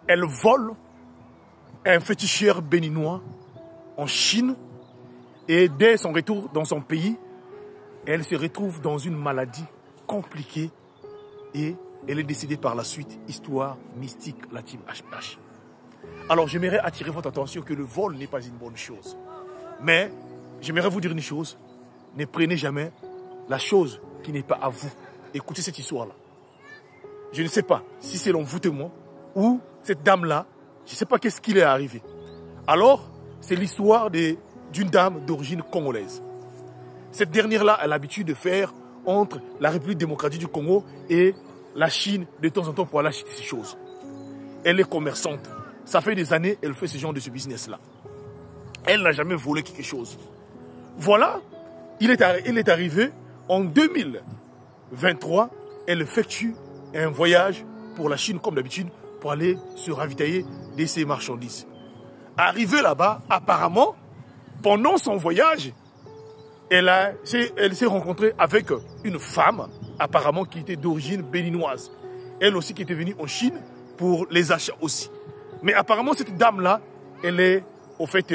Elle vole un féticheur béninois en Chine et dès son retour dans son pays, elle se retrouve dans une maladie compliquée et elle est décédée par la suite. Histoire mystique, la team HPH. Alors j'aimerais attirer votre attention que le vol n'est pas une bonne chose. Mais j'aimerais vous dire une chose, ne prenez jamais la chose qui n'est pas à vous. Écoutez cette histoire-là. Je ne sais pas si c'est l'envoûtement ou cette dame-là, je ne sais pas qu'est-ce qui lui est arrivé. Alors, c'est l'histoire d'une dame d'origine congolaise. Cette dernière-là a l'habitude de faire entre la République démocratique du Congo et la Chine de temps en temps pour aller acheter ces choses. Elle est commerçante. Ça fait des années qu'elle fait ce genre de ce business-là. Elle n'a jamais volé quelque chose. Voilà, il est arrivé en 2023, elle effectue un voyage pour la Chine comme d'habitude pour aller se ravitailler de ses marchandises. Arrivée là-bas, apparemment, pendant son voyage, elle s'est rencontrée avec une femme, apparemment qui était d'origine béninoise. Elle aussi qui était venue en Chine pour les achats aussi. Mais apparemment, cette dame-là, elle est, au fait,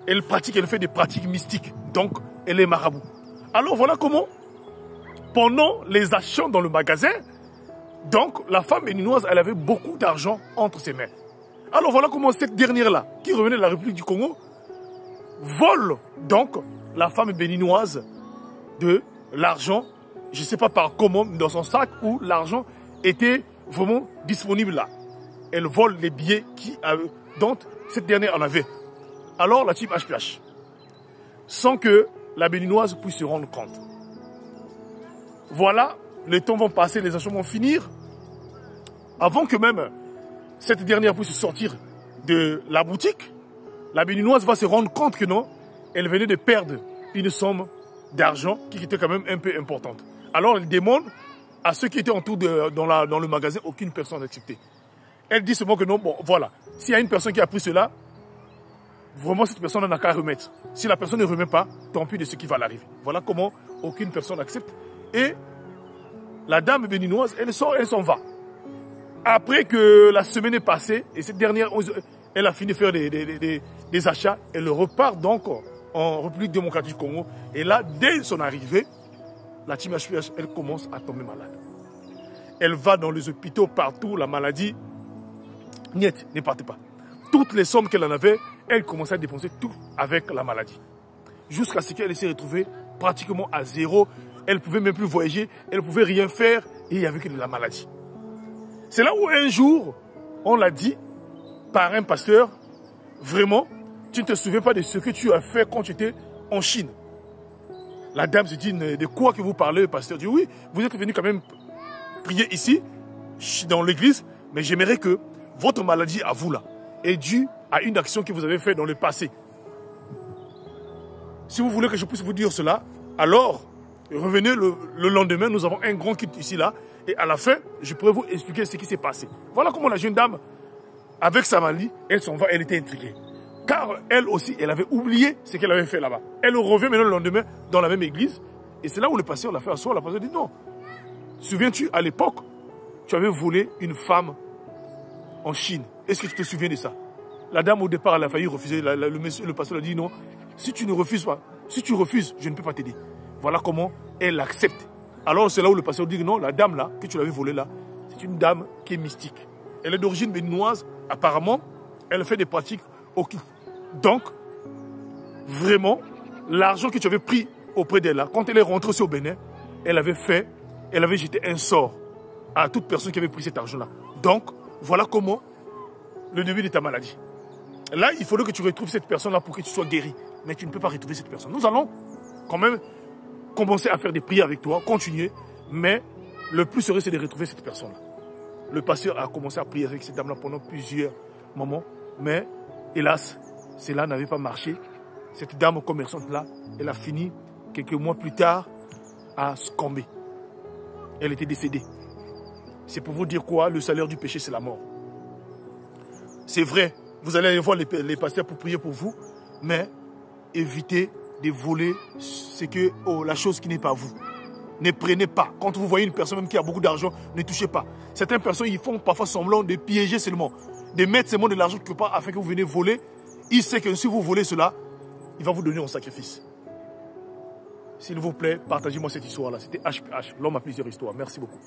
elle fait des pratiques mystiques. Donc, elle est marabout. Alors, voilà comment, pendant les achats dans le magasin, donc, la femme béninoise, elle avait beaucoup d'argent entre ses mains. Alors, voilà comment cette dernière-là, qui revenait de la République du Congo, vole donc la femme béninoise de l'argent, je ne sais pas par comment, dans son sac où l'argent était vraiment disponible là. Elle vole les billets dont cette dernière en avait. Alors la team HPH, sans que la béninoise puisse se rendre compte. Voilà, les temps vont passer, les achats vont finir. Avant que même cette dernière puisse sortir de la boutique, la béninoise va se rendre compte que non, elle venait de perdre une somme d'argent qui était quand même un peu importante. Alors elle demande à ceux qui étaient autour dans le magasin, aucune personne n'a accepté. Elle dit seulement que non, bon voilà, s'il y a une personne qui a pris cela, vraiment cette personne n'a qu'à remettre. Si la personne ne remet pas, tant pis de ce qui va l'arriver. Voilà comment aucune personne accepte. Et la dame béninoise, elle sort, elle s'en va. Après que la semaine est passée, et cette dernière, elle a fini de faire des achats, elle repart donc en République démocratique du Congo. Et là, dès son arrivée, la team HPH, elle commence à tomber malade. Elle va dans les hôpitaux partout, la maladie, niet, ne partez pas. Toutes les sommes qu'elle en avait, elle commençait à dépenser tout avec la maladie. Jusqu'à ce qu'elle s'est retrouvée pratiquement à zéro. Elle ne pouvait même plus voyager, elle ne pouvait rien faire et il n'y avait que de la maladie. C'est là où un jour, on l'a dit par un pasteur, vraiment, tu ne te souviens pas de ce que tu as fait quand tu étais en Chine. La dame se dit, de quoi que vous parlez, le pasteur dit, oui, vous êtes venu quand même prier ici, dans l'église, mais j'aimerais que votre maladie à vous là est due à une action que vous avez faite dans le passé. Si vous voulez que je puisse vous dire cela, alors revenez le lendemain, nous avons un grand kit ici là, et à la fin, je pourrais vous expliquer ce qui s'est passé. Voilà comment la jeune dame, avec sa maladie, elle s'en va, elle était intriguée. Car elle aussi, elle avait oublié ce qu'elle avait fait là-bas. Elle revient maintenant le lendemain dans la même église, et c'est là où le pasteur l'a fait asseoir. La pasteur dit non. Souviens-tu, à l'époque, tu avais volé une femme en Chine. Est-ce que tu te souviens de ça? La dame au départ, elle a failli refuser. Le pasteur a dit non. Si tu ne refuses pas, si tu refuses, je ne peux pas t'aider. Voilà comment elle accepte. Alors c'est là où le pasteur dit non, la dame là, que tu l'avais volée là, c'est une dame qui est mystique. Elle est d'origine béninoise, apparemment, elle fait des pratiques occultes. Donc, vraiment, l'argent que tu avais pris auprès d'elle là, quand elle est rentrée au Bénin, elle avait jeté un sort à toute personne qui avait pris cet argent là. Donc, voilà comment le début de ta maladie. Là, il faudrait que tu retrouves cette personne-là pour que tu sois guéri. Mais tu ne peux pas retrouver cette personne. Nous allons quand même commencer à faire des prières avec toi, continuer. Mais le plus serait, c'est de retrouver cette personne-là. Le pasteur a commencé à prier avec cette dame-là pendant plusieurs moments. Mais, hélas, cela n'avait pas marché. Cette dame commerçante-là, elle a fini quelques mois plus tard à succomber. Elle était décédée. C'est pour vous dire quoi? Le salaire du péché, c'est la mort. C'est vrai, vous allez aller voir les pasteurs pour prier pour vous, mais évitez de voler la chose qui n'est pas vous. Ne prenez pas. Quand vous voyez une personne même qui a beaucoup d'argent, ne touchez pas. Certaines personnes, ils font parfois semblant de piéger seulement, de mettre seulement de l'argent quelque part afin que vous venez voler. Il sait que si vous volez cela, il va vous donner en sacrifice. S'il vous plaît, partagez-moi cette histoire-là. C'était HPH, l'homme à plusieurs histoires. Merci beaucoup.